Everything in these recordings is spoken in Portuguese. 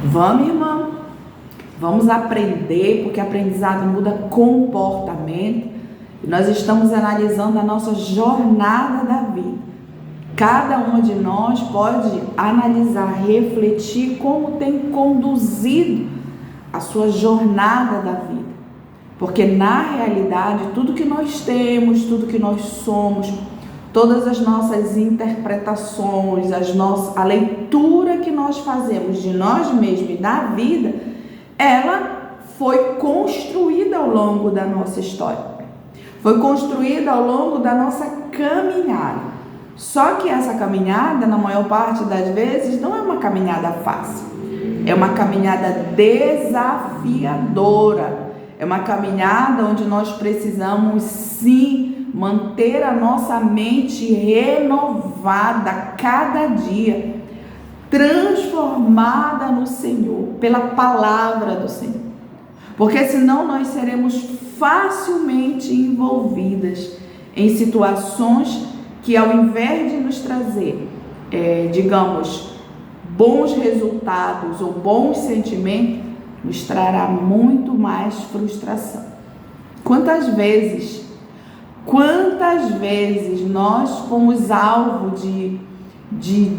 Vamos, irmão, vamos aprender, porque aprendizado muda comportamento. E nós estamos analisando a nossa jornada da vida. Cada uma de nós pode analisar, refletir como tem conduzido a sua jornada da vida. Porque na realidade, tudo que nós temos, tudo que nós somos, todas as nossas interpretações, a leitura que nós fazemos de nós mesmos e da vida, ela foi construída ao longo da nossa história. Foi construída ao longo da nossa caminhada. Só que essa caminhada, na maior parte das vezes, não é uma caminhada fácil. É uma caminhada desafiadora. É uma caminhada onde nós precisamos, sim, manter a nossa mente renovada cada dia, transformada no Senhor, pela palavra do Senhor. Porque senão nós seremos facilmente envolvidas em situações que, ao invés de nos trazer, bons resultados ou bons sentimentos, nos trará muito mais frustração. Quantas vezes nós fomos alvo de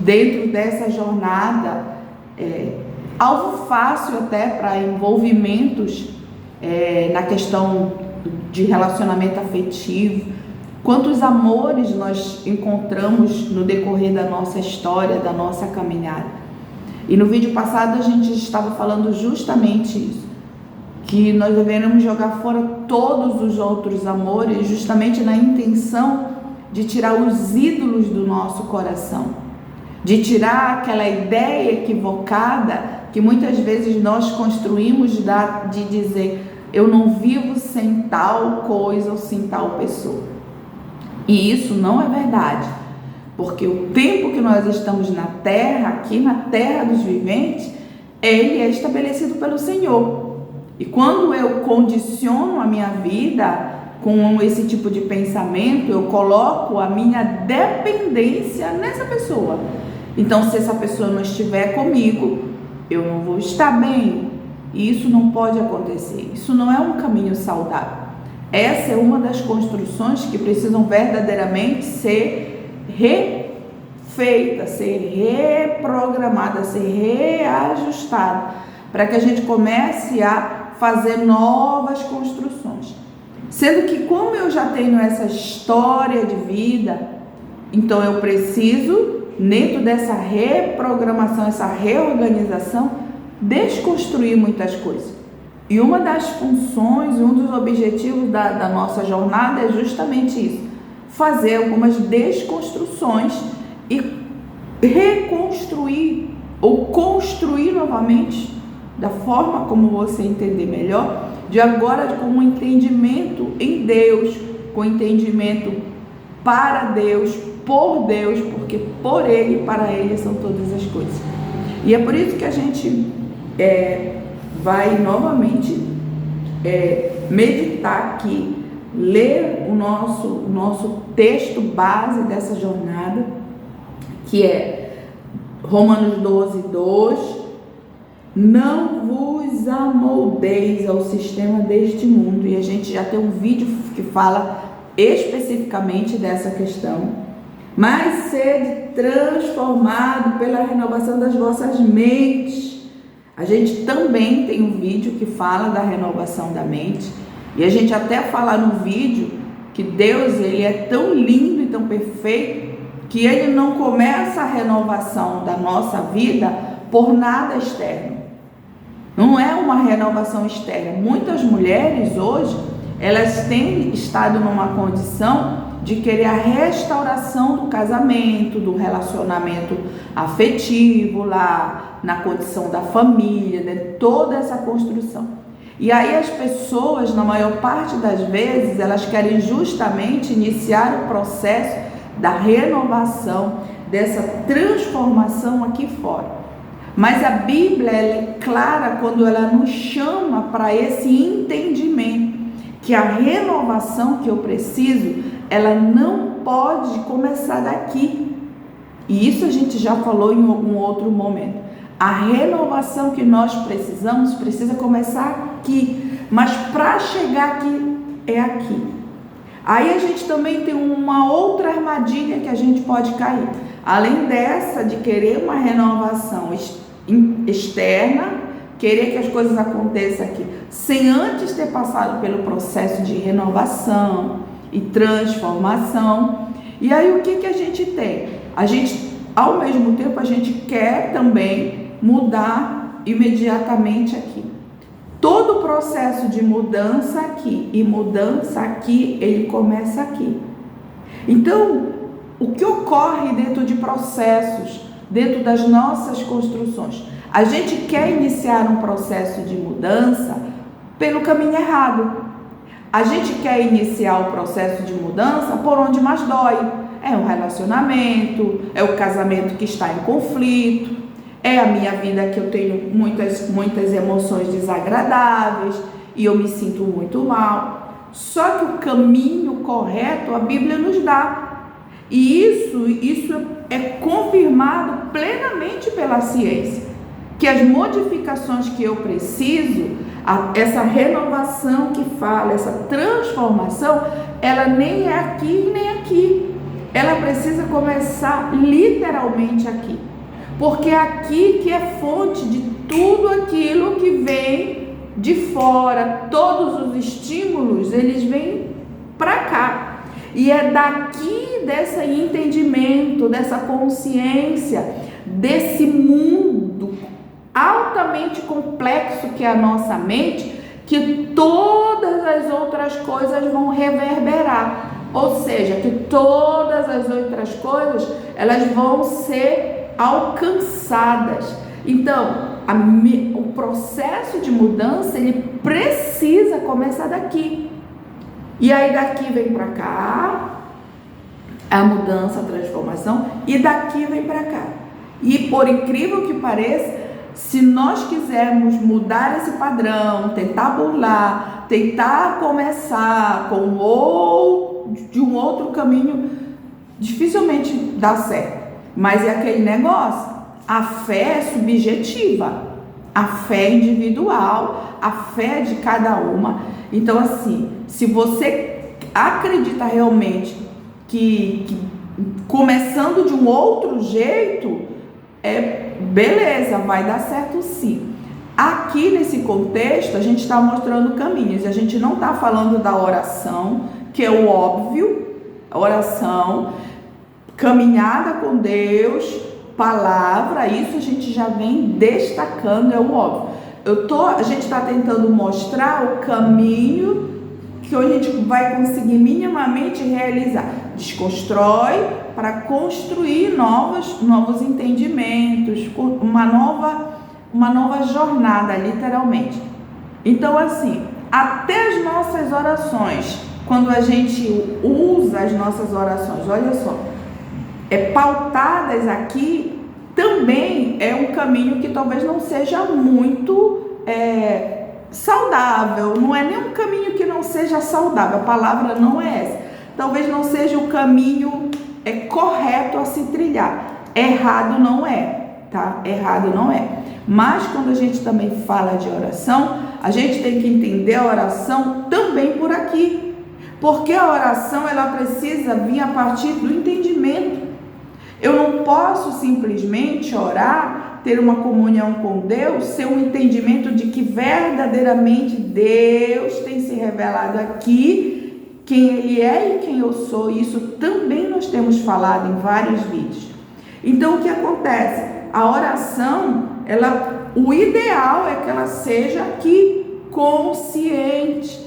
dentro dessa jornada, alvo fácil até para envolvimentos na questão de relacionamento afetivo. Quantos amores nós encontramos no decorrer da nossa história, da nossa caminhada. E no vídeo passado a gente estava falando justamente isso, que nós deveríamos jogar fora todos os outros amores, justamente na intenção de tirar os ídolos do nosso coração, de tirar aquela ideia equivocada que muitas vezes nós construímos de dizer, eu não vivo sem tal coisa ou sem tal pessoa. E isso não é verdade. Porque o tempo que nós estamos na terra, aqui na terra dos viventes, ele é estabelecido pelo Senhor. E quando eu condiciono a minha vida com esse tipo de pensamento, eu coloco a minha dependência nessa pessoa. Então, se essa pessoa não estiver comigo, eu não vou estar bem. E isso não pode acontecer. Isso não é um caminho saudável. Essa é uma das construções que precisam verdadeiramente ser refeita, ser reprogramada, ser reajustada, para que a gente comece a fazer novas construções. Sendo que, como eu já tenho essa história de vida, então eu preciso, dentro dessa reprogramação, essa reorganização, desconstruir muitas coisas. E uma das funções, um dos objetivos da nossa jornada é justamente isso. Fazer algumas desconstruções e reconstruir ou construir novamente da forma como você entender melhor, com um entendimento em Deus, com entendimento para Deus, por Deus, porque por Ele e para Ele são todas as coisas. E é por isso que a gente vai novamente meditar aqui, ler o nosso texto base dessa jornada, que é Romanos 12:2. Não vos amoldeis ao sistema deste mundo. E a gente já tem um vídeo que fala especificamente dessa questão. Mas sede transformado pela renovação das vossas mentes. A gente também tem um vídeo que fala da renovação da mente. E a gente até fala no vídeo que Deus, ele é tão lindo e tão perfeito que ele não começa a renovação da nossa vida por nada externo. Não é uma renovação externa. Muitas mulheres hoje, elas têm estado numa condição de querer a restauração do casamento, do relacionamento afetivo lá, na condição da família, de toda essa construção. E aí as pessoas, na maior parte das vezes, elas querem justamente iniciar o processo da renovação, dessa transformação aqui fora. Mas a Bíblia, ela é clara quando ela nos chama para esse entendimento, que a renovação que eu preciso, ela não pode começar daqui. E isso a gente já falou em algum outro momento. A renovação que nós precisamos precisa começar aqui, mas para chegar aqui é aqui. Aí a gente também tem uma outra armadilha que a gente pode cair. Além dessa de querer uma renovação externa, querer que as coisas aconteçam aqui, sem antes ter passado pelo processo de renovação e transformação. E aí o que a gente tem? A gente, ao mesmo tempo, a gente quer também mudar imediatamente aqui. Todo o processo de mudança aqui e mudança aqui, ele começa aqui. Então, o que ocorre dentro de processos, dentro das nossas construções? A gente quer iniciar um processo de mudança pelo caminho errado. A gente quer iniciar o processo de mudança por onde mais dói. É um relacionamento, é o casamento que está em conflito, é a minha vida que eu tenho muitas emoções desagradáveis e eu me sinto muito mal. Só que o caminho correto a Bíblia nos dá. E isso é confirmado plenamente pela ciência. Que as modificações que eu preciso, essa renovação que fala, essa transformação, ela nem é aqui nem aqui. Ela precisa começar literalmente aqui. Porque é aqui que é fonte de tudo aquilo que vem de fora. Todos os estímulos, eles vêm para cá. E é daqui, desse entendimento, dessa consciência, desse mundo altamente complexo que é a nossa mente, que todas as outras coisas vão reverberar. Ou seja, que todas as outras coisas, elas vão ser alcançadas. Então, o processo de mudança, ele precisa começar daqui. E aí daqui vem para cá, a mudança, a transformação, e daqui vem para cá. E por incrível que pareça, se nós quisermos mudar esse padrão, tentar burlar, tentar começar de um outro caminho, dificilmente dá certo. Mas é aquele negócio, a fé é subjetiva, a fé é individual, a fé é de cada uma. Então assim, se você acredita realmente que começando de um outro jeito, beleza, vai dar certo sim. Aqui nesse contexto, a gente está mostrando caminhos, a gente não está falando da oração, que é o óbvio, a oração, caminhada com Deus, palavra, isso a gente já vem destacando, é o óbvio. A gente está tentando mostrar o caminho que a gente vai conseguir minimamente realizar. Desconstrói para construir novos entendimentos, uma nova jornada, literalmente. Então, assim, até as nossas orações, quando a gente usa as nossas orações, olha só, pautadas aqui, também é um caminho que talvez não seja muito saudável, não é nem um caminho que não seja saudável, a palavra não é essa, talvez não seja o caminho correto a se trilhar, errado não é, tá? Errado não é, mas quando a gente também fala de oração, a gente tem que entender a oração também por aqui, porque a oração ela precisa vir a partir do entendimento. Eu não posso simplesmente orar, ter uma comunhão com Deus, ser um entendimento de que verdadeiramente Deus tem se revelado aqui, quem Ele é e quem eu sou. Isso também nós temos falado em vários vídeos. Então, o que acontece? A oração, o ideal é que ela seja aqui, consciente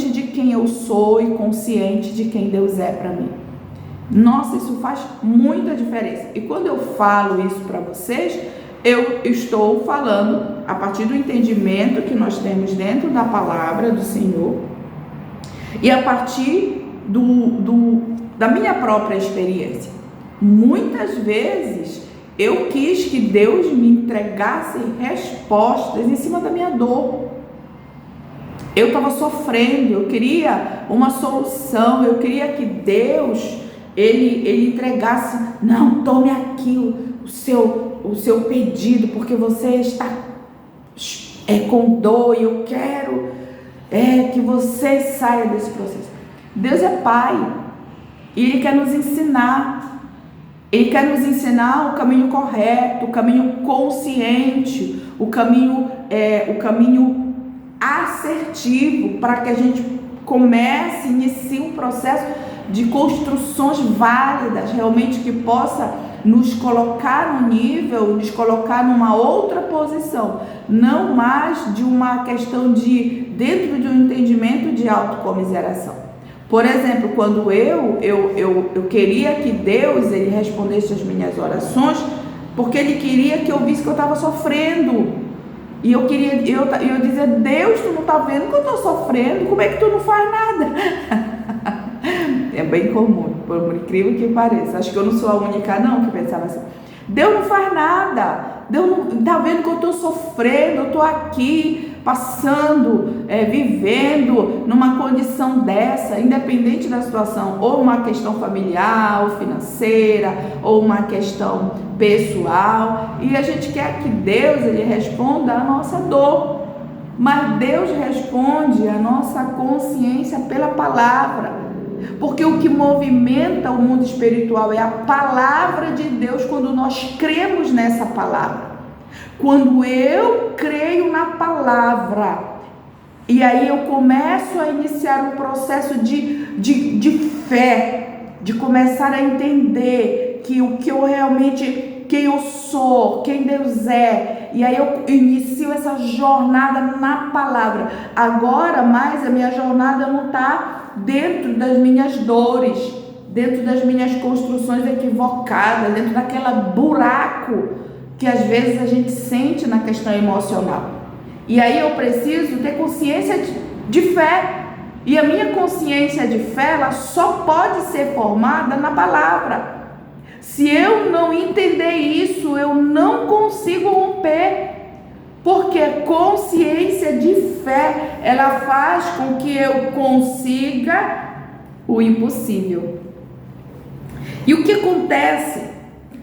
de quem eu sou e consciente de quem Deus é para mim. Nossa, isso faz muita diferença. E quando eu falo isso para vocês, eu estou falando a partir do entendimento que nós temos dentro da palavra do Senhor e a partir da minha própria experiência. Muitas vezes eu quis que Deus me entregasse respostas em cima da minha dor. Eu estava sofrendo, eu queria uma solução, eu queria que Deus... Ele entregasse, não, tome aqui o seu pedido, porque você está com dor, e eu quero que você saia desse processo. Deus é Pai, e Ele quer nos ensinar. Ele quer nos ensinar o caminho correto, o caminho consciente, o caminho assertivo, para que a gente inicie um processo de construções válidas, realmente que possa nos colocar no nível, nos colocar numa outra posição, não mais de uma questão dentro de um entendimento de autocomiseração. Por exemplo, quando eu queria que Deus ele respondesse as minhas orações, porque Ele queria que eu visse que eu estava sofrendo. E eu dizia, Deus, tu não está vendo que eu estou sofrendo? Como é que tu não faz nada? É bem comum, por incrível que pareça. Acho que eu não sou a única não que pensava assim. Deus não faz nada. Deus não está vendo que eu estou sofrendo. Eu estou aqui passando, vivendo numa condição dessa, independente da situação, ou uma questão familiar, ou financeira, ou uma questão pessoal, e a gente quer que Deus ele responda a nossa dor, mas Deus responde a nossa consciência pela palavra, porque o que movimenta o mundo espiritual é a palavra de Deus. Quando nós cremos nessa palavra, quando eu creio na palavra, e aí eu começo a iniciar um processo de fé, de começar a entender que o que eu realmente, quem eu sou, quem Deus é, e aí eu inicio essa jornada na palavra. Agora mais a minha jornada não está dentro das minhas dores, dentro das minhas construções equivocadas, dentro daquela buraco que às vezes a gente sente na questão emocional. E aí eu preciso ter consciência de fé. E a minha consciência de fé, ela só pode ser formada na palavra. Se eu não entender isso, eu não consigo romper. Porque a consciência de fé, ela faz com que eu consiga o impossível. E o que acontece?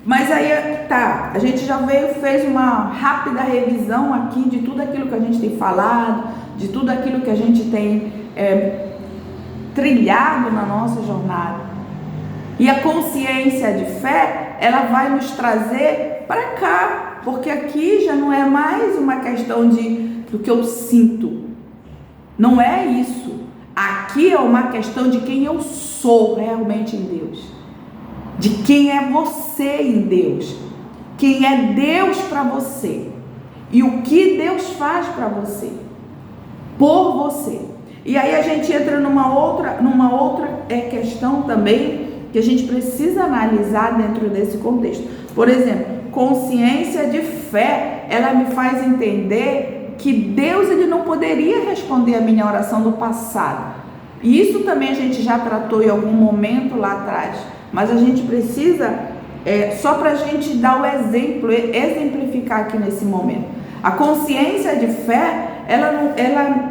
Mas aí tá, a gente já fez uma rápida revisão aqui de tudo aquilo que a gente tem falado, de tudo aquilo que a gente tem trilhado na nossa jornada. E a consciência de fé, ela vai nos trazer para cá, porque aqui já não é mais uma questão do que eu sinto. Não é isso. Aqui é uma questão de quem eu sou realmente em Deus. De quem é você em Deus. Quem é Deus para você. E o que Deus faz para você. Por você. E aí a gente entra numa outra questão também que a gente precisa analisar dentro desse contexto. Por exemplo, consciência de fé, ela me faz entender que Deus ele não poderia responder a minha oração do passado. E isso também a gente já tratou em algum momento lá atrás. Mas a gente precisa, só para a gente dar o exemplo, exemplificar aqui nesse momento. A consciência de fé, ela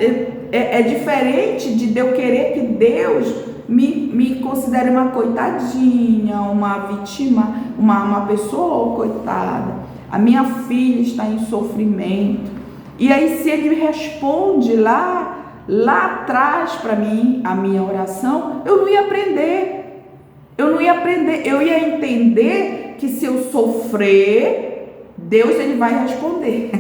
é diferente de eu querer que Deus me considere uma coitadinha, uma vítima, uma pessoa coitada. A minha filha está em sofrimento. E aí se Ele responde lá atrás para mim, a minha oração, eu não ia aprender. Eu ia entender que se eu sofrer, Deus ele vai responder.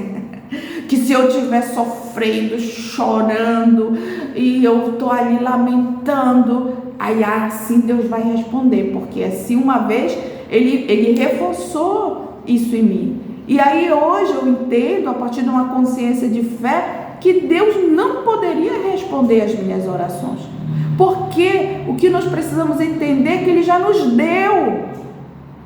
Que se eu estiver sofrendo, chorando, e eu estou ali lamentando, aí assim Deus vai responder, porque assim uma vez ele reforçou isso em mim. E aí hoje eu entendo, a partir de uma consciência de fé, que Deus não poderia responder as minhas orações. Porque o que nós precisamos entender é que Ele já nos deu,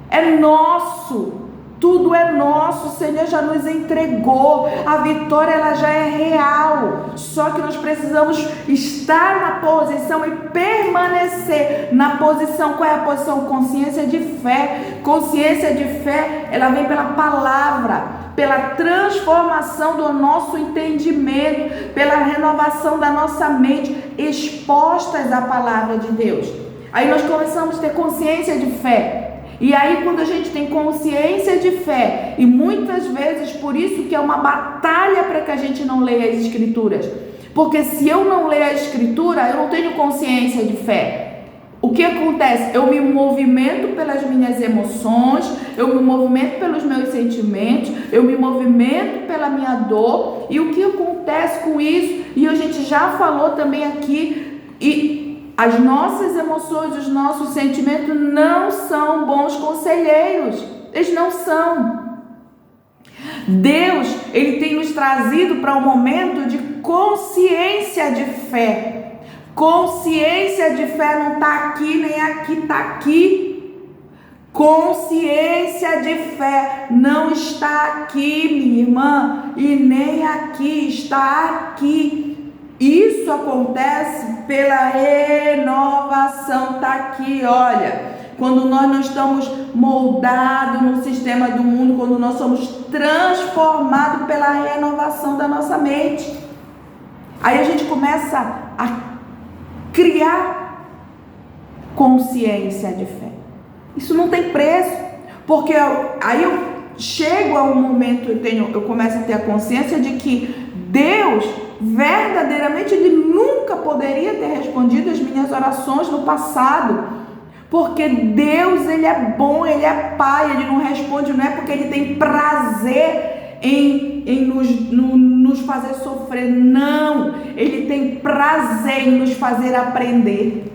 é nosso, tudo é nosso, o Senhor já nos entregou, a vitória ela já é real, só que nós precisamos estar na posição e permanecer na posição. Qual é a posição? Consciência de fé. Consciência de fé, ela vem pela palavra, pela transformação do nosso entendimento, pela renovação da nossa mente, expostas à palavra de Deus. Aí nós começamos a ter consciência de fé. E aí quando a gente tem consciência de fé, e muitas vezes por isso que é uma batalha para que a gente não leia as Escrituras, porque se eu não ler a Escritura, eu não tenho consciência de fé. O que acontece? Eu me movimento pelas minhas emoções, eu me movimento pelos meus sentimentos, eu me movimento pela minha dor, e o que acontece com isso? E a gente já falou também aqui, e as nossas emoções, os nossos sentimentos não são bons conselheiros, eles não são. Deus, Ele tem nos trazido para um momento de consciência de fé. Consciência de fé não está aqui, nem aqui, está aqui. Consciência de fé não está aqui, minha irmã, e nem aqui, está aqui. Isso acontece pela renovação, está aqui, olha. Quando nós não estamos moldados no sistema do mundo, quando nós somos transformados pela renovação da nossa mente. Aí a gente começa a criar consciência de fé. Isso não tem preço, porque aí eu chego a um momento, eu começo a ter a consciência de que Deus, verdadeiramente, Ele nunca poderia ter respondido as minhas orações no passado, porque Deus, Ele é bom, Ele é Pai, Ele não responde, não é porque Ele tem prazer em nos fazer sofrer, não, Ele tem prazer em nos fazer aprender.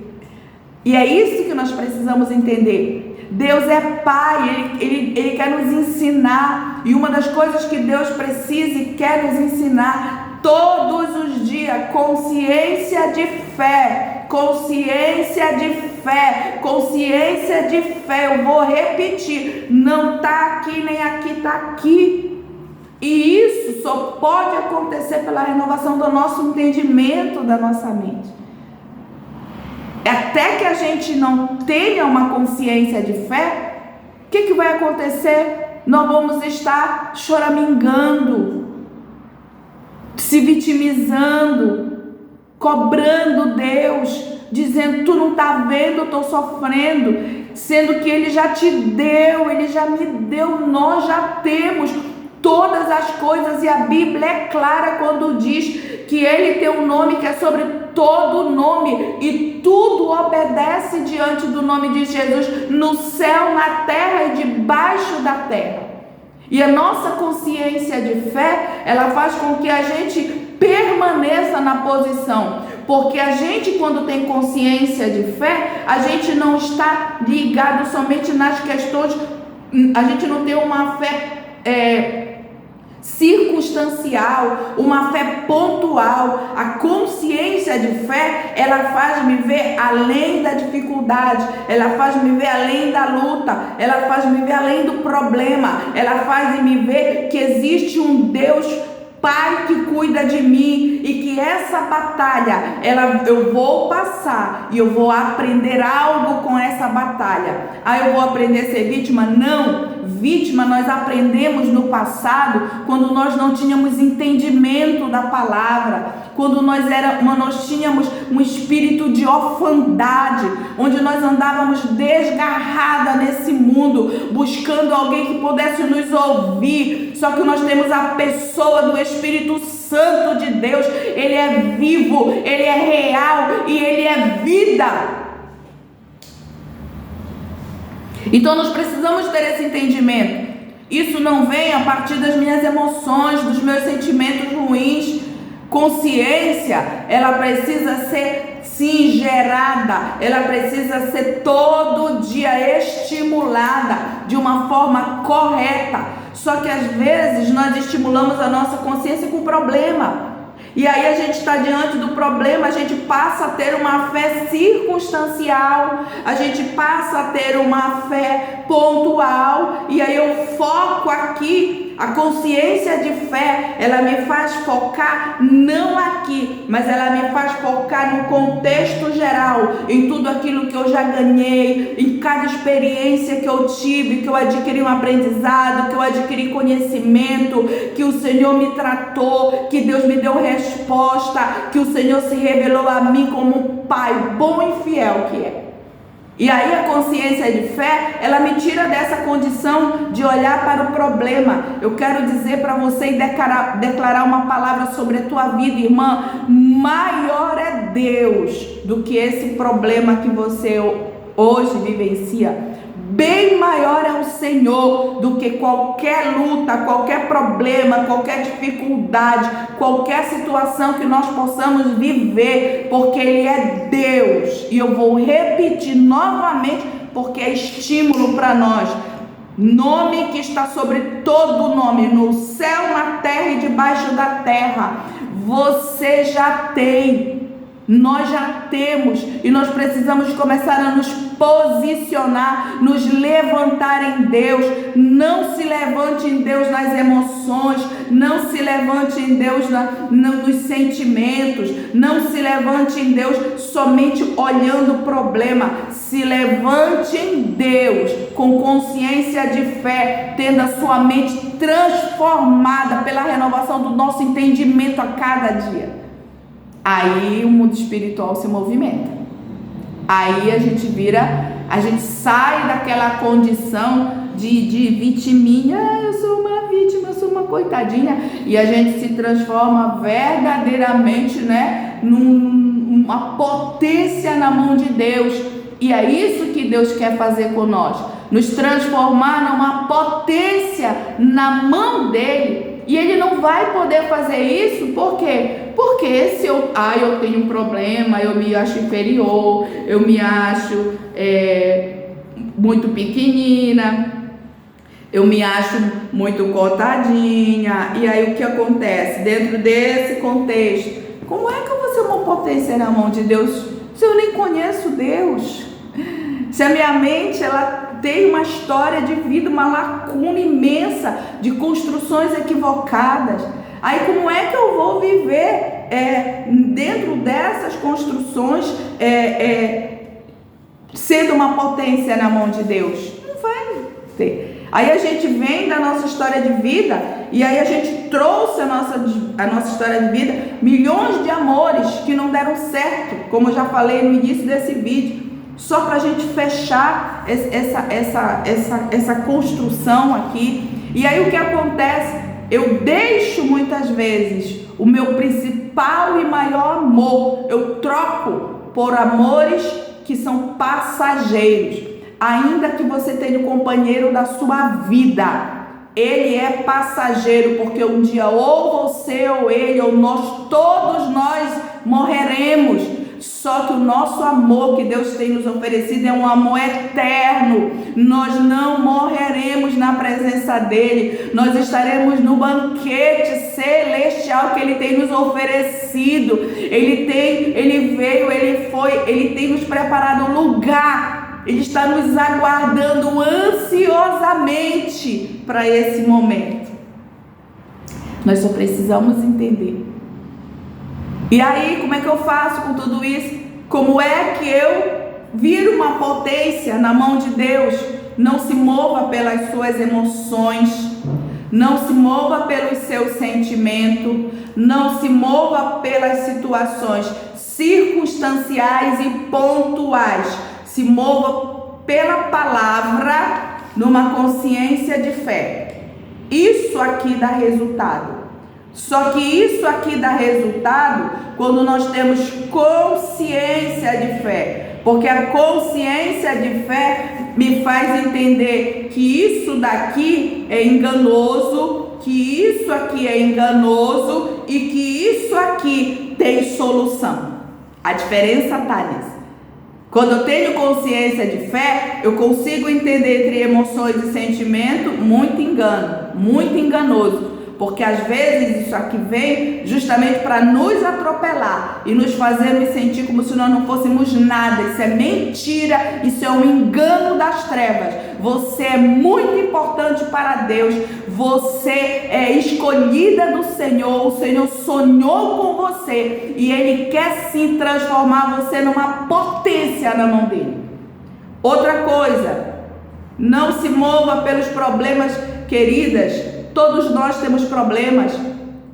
E é isso que nós precisamos entender. Deus é Pai, Ele quer nos ensinar, e uma das coisas que Deus precisa e quer nos ensinar todos os dias, consciência de fé, consciência de fé, consciência de fé. Eu vou repetir, não está aqui nem aqui, está aqui. E isso só pode acontecer pela renovação do nosso entendimento, da nossa mente. Até que a gente não tenha uma consciência de fé, o que vai acontecer? Nós vamos estar choramingando, se vitimizando, cobrando Deus, dizendo: tu não está vendo, eu estou sofrendo, sendo que Ele já te deu, Ele já me deu, nós já temos todas as coisas, e a Bíblia é clara quando diz que Ele tem um nome que é sobre todo nome, e tudo obedece diante do nome de Jesus, no céu, na terra e debaixo da terra. E a nossa consciência de fé, ela faz com que a gente permaneça na posição, porque a gente, quando tem consciência de fé, a gente não está ligado somente nas questões, a gente não tem uma fé circunstancial, uma fé pontual. A consciência de fé, ela faz-me ver além da dificuldade, ela faz-me ver além da luta, ela faz-me ver além do problema, ela faz-me ver que existe um Deus Pai que cuida de mim, e que essa batalha, eu vou passar, e eu vou aprender algo com essa batalha. Eu vou aprender a ser vítima? Não. Vítima nós aprendemos no passado, quando nós não tínhamos entendimento da palavra, quando nós tínhamos um espírito de orfandade, onde nós andávamos desgarrada nesse mundo, buscando alguém que pudesse nos ouvir. Só que nós temos a pessoa do Espírito Santo de Deus. Ele é vivo, Ele é real e Ele é vida. Então nós precisamos ter esse entendimento. Isso não vem a partir das minhas emoções, dos meus sentimentos ruins. Consciência, ela precisa ser sim gerada, ela precisa ser todo dia estimulada de uma forma correta. Só que às vezes nós estimulamos a nossa consciência com problema. E aí a gente está diante do problema, a gente passa a ter uma fé circunstancial, a gente passa a ter uma fé pontual, e aí eu foco aqui. A consciência de fé, ela me faz focar não aqui, mas ela me faz focar no contexto geral, em tudo aquilo que eu já ganhei, em cada experiência que eu tive, que eu adquiri um aprendizado, que eu adquiri conhecimento, que o Senhor me tratou, que Deus me deu resposta, que o Senhor se revelou a mim como um Pai bom e fiel que é. E aí a consciência de fé, ela me tira dessa condição de olhar para o problema. Eu quero dizer para você e declarar uma palavra sobre a tua vida, irmã. Maior é Deus do que esse problema que você hoje vivencia. Bem maior é o Senhor do que qualquer luta, qualquer problema, qualquer dificuldade, qualquer situação que nós possamos viver, porque Ele é Deus. E eu vou repetir novamente, porque é estímulo para nós. Nome que está sobre todo nome, no céu, na terra e debaixo da terra. Você já tem. Nós já temos e nós precisamos começar a nos posicionar, nos levantar em Deus. Não se levante em Deus nas emoções, não se levante em Deus nos sentimentos, não se levante em Deus somente olhando o problema. Se levante em Deus com consciência de fé, tendo a sua mente transformada pela renovação do nosso entendimento a cada dia. Aí o mundo espiritual se movimenta. Aí a gente sai daquela condição de vitiminha. Eu sou uma vítima, eu sou uma coitadinha. E a gente se transforma verdadeiramente, né, numa potência na mão de Deus. E é isso que Deus quer fazer com nós. Nos transformar numa potência na mão dele. E ele não vai poder fazer isso, por quê? Porque se eu tenho um problema, eu me acho inferior, eu me acho muito pequenina, eu me acho muito cotadinha. E aí o que acontece? Dentro desse contexto, como é que eu vou ser uma potência na mão de Deus se eu nem conheço Deus? Se a minha mente, ela tem uma história de vida, uma lacuna imensa de construções equivocadas. Aí como é que eu vou viver dentro dessas construções sendo uma potência na mão de Deus? Não vai ter. Aí a gente vem da nossa história de vida e aí a gente trouxe a nossa história de vida, milhões de amores que não deram certo, como eu já falei no início desse vídeo. Só para a gente fechar essa construção aqui. E aí o que acontece? Eu deixo muitas vezes o meu principal e maior amor, eu troco por amores que são passageiros. Ainda que você tenha o companheiro da sua vida, ele é passageiro, porque um dia ou você ou ele ou todos nós morreremos. Só que o nosso amor que Deus tem nos oferecido é um amor eterno. Nós não morreremos na presença dele. Nós estaremos no banquete celestial que ele tem nos oferecido. Ele veio, ele tem nos preparado um lugar. Ele está nos aguardando ansiosamente para esse momento. Nós só precisamos entender. E aí, como é que eu faço com tudo isso? Como é que eu viro uma potência na mão de Deus? Não se mova pelas suas emoções, não se mova pelos seus sentimentos, não se mova pelas situações circunstanciais e pontuais. Se mova pela palavra, numa consciência de fé. Isso aqui dá resultado. Só que isso aqui dá resultado quando nós temos consciência de fé. Porque a consciência de fé me faz entender que isso daqui é enganoso, que isso aqui é enganoso e que isso aqui tem solução. A diferença está nisso. Quando eu tenho consciência de fé, eu consigo entender entre emoções e sentimento muito engano, muito enganoso. Porque às vezes isso aqui vem justamente para nos atropelar e nos fazer nos sentir como se nós não fôssemos nada. Isso é mentira, isso é um engano das trevas. Você é muito importante para Deus, você é escolhida do Senhor, o Senhor sonhou com você e Ele quer sim transformar você numa potência na mão dEle. Outra coisa, não se mova pelos problemas, queridas. Todos nós temos problemas,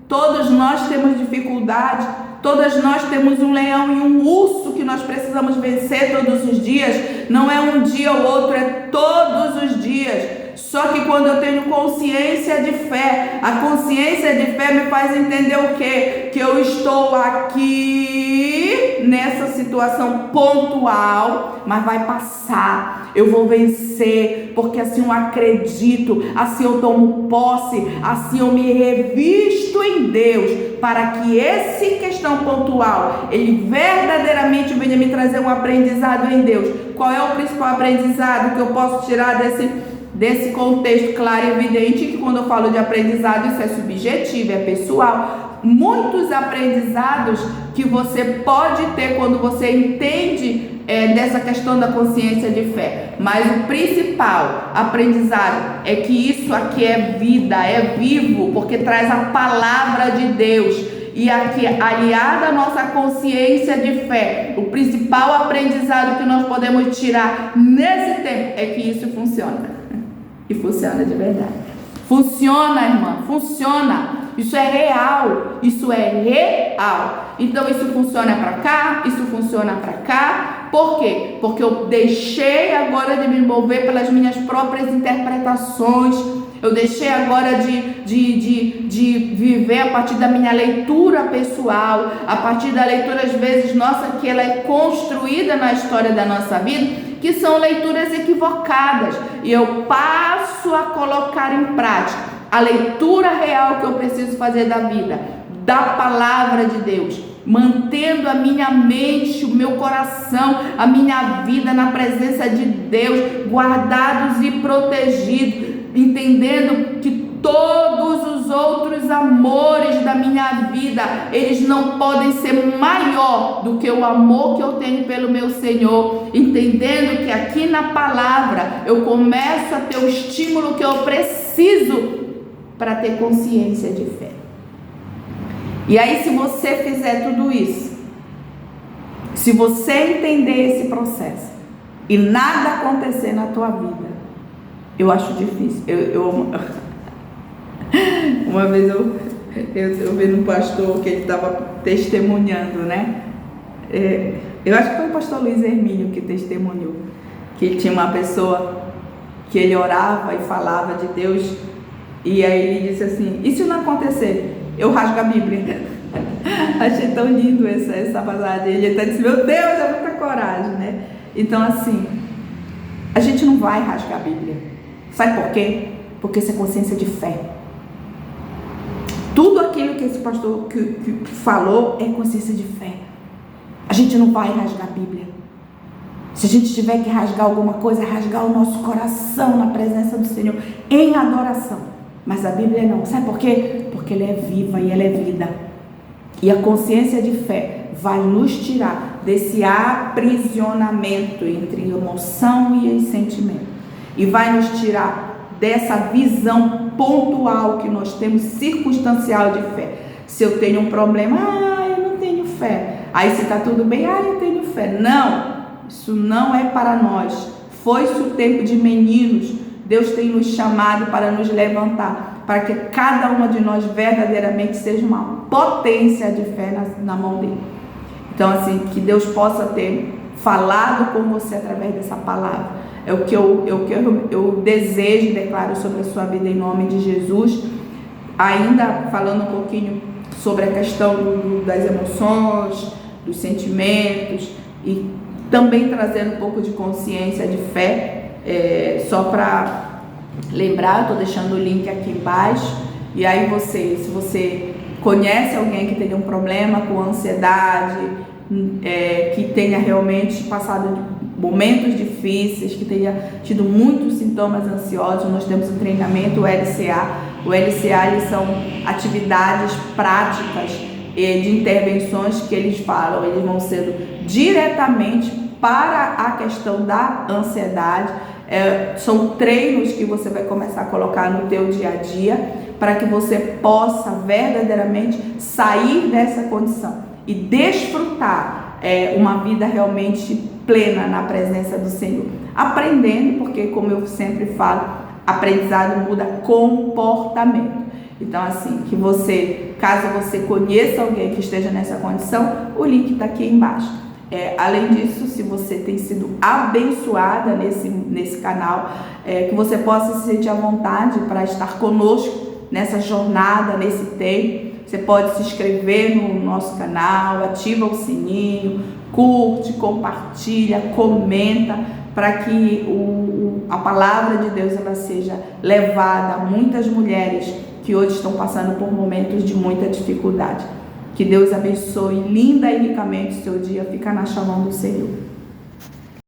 todos nós temos dificuldade, Todas nós temos um leão e um urso que nós precisamos vencer todos os dias. Não é um dia ou outro, é todos os dias. Só que quando eu tenho consciência de fé, a consciência de fé me faz entender o quê? Que eu estou aqui nessa situação pontual, mas vai passar. Eu vou vencer, porque assim eu acredito, assim eu tomo posse, assim eu me revisto em Deus, para que esse questão pontual, ele verdadeiramente venha me trazer um aprendizado em Deus. Qual é o principal aprendizado que eu posso tirar desse contexto claro e evidente? Que quando eu falo de aprendizado, isso é subjetivo, é pessoal. Muitos aprendizados que você pode ter quando você entende dessa questão da consciência de fé, mas o principal aprendizado é que isso aqui é vida, é vivo, porque traz a palavra de Deus. E aqui, aliada à nossa consciência de fé, o principal aprendizado que nós podemos tirar nesse tempo é que isso funciona. E funciona de verdade. Funciona, irmã, funciona. Isso é real, isso é real. Então isso funciona para cá, isso funciona para cá. Por quê? Porque eu deixei agora de me envolver pelas minhas próprias interpretações. Eu deixei agora de viver a partir da minha leitura pessoal, a partir da leitura, às vezes, nossa, que ela é construída na história da nossa vida, que são leituras equivocadas. E eu passo a colocar em prática a leitura real que eu preciso fazer da vida, da palavra de Deus, mantendo a minha mente, o meu coração, a minha vida na presença de Deus, guardados e protegidos, entendendo que todos os outros amores da minha vida, eles não podem ser maior do que o amor que eu tenho pelo meu Senhor, entendendo que aqui na palavra eu começo a ter o estímulo que eu preciso para ter consciência de fé. E aí, se você fizer tudo isso, se você entender esse processo e nada acontecer na tua vida, eu acho difícil. Uma vez eu vi um pastor que ele estava testemunhando, né? Eu acho que foi o pastor Luiz Hermínio que testemunhou, que tinha uma pessoa que ele orava e falava de Deus, e aí ele disse assim: e se não acontecer? Eu rasgo a Bíblia. Achei tão lindo essa passagem. Ele até disse: meu Deus, é muita coragem, né? Então, assim, a gente não vai rasgar a Bíblia. Sabe por quê? Porque isso é consciência de fé. Tudo aquilo que esse pastor que falou é consciência de fé. A gente não vai rasgar a Bíblia. Se a gente tiver que rasgar alguma coisa, rasgar o nosso coração na presença do Senhor, em adoração. Mas a Bíblia não. Sabe por quê? Porque ela é viva e ela é vida. E a consciência de fé vai nos tirar desse aprisionamento entre emoção e sentimento. E vai nos tirar dessa visão pontual que nós temos, circunstancial de fé. Se eu tenho um problema, eu não tenho fé. Aí se está tudo bem, eu tenho fé. Não, isso não é para nós. Foi-se o tempo de meninos. Deus tem nos chamado para nos levantar, para que cada uma de nós verdadeiramente seja uma potência de fé na mão dele. Então, assim, que Deus possa ter falado com você através dessa palavra. É o que eu desejo e declaro sobre a sua vida em nome de Jesus. Ainda falando um pouquinho sobre a questão das emoções, dos sentimentos, e também trazendo um pouco de consciência de fé. Só para lembrar, estou deixando o link aqui embaixo. E aí se você conhece alguém que tenha um problema com ansiedade, que tenha realmente passado momentos difíceis, que tenha tido muitos sintomas ansiosos, nós temos um treinamento, o LCA. O LCA, eles são atividades práticas de intervenções que eles falam, eles vão sendo diretamente para a questão da ansiedade. São treinos que você vai começar a colocar no teu dia a dia, para que você possa verdadeiramente sair dessa condição e desfrutar uma vida realmente plena na presença do Senhor, aprendendo, porque como eu sempre falo, aprendizado muda comportamento. Então, assim, que você, caso você conheça alguém que esteja nessa condição, o link está aqui embaixo. Além disso, se você tem sido abençoada nesse canal, que você possa se sentir à vontade para estar conosco nessa jornada, nesse tempo. Você pode se inscrever no nosso canal, ativa o sininho, curte, compartilha, comenta, para que a palavra de Deus ela seja levada a muitas mulheres que hoje estão passando por momentos de muita dificuldade. Que Deus abençoe linda e ricamente o seu dia. Fica na Shalom do Senhor.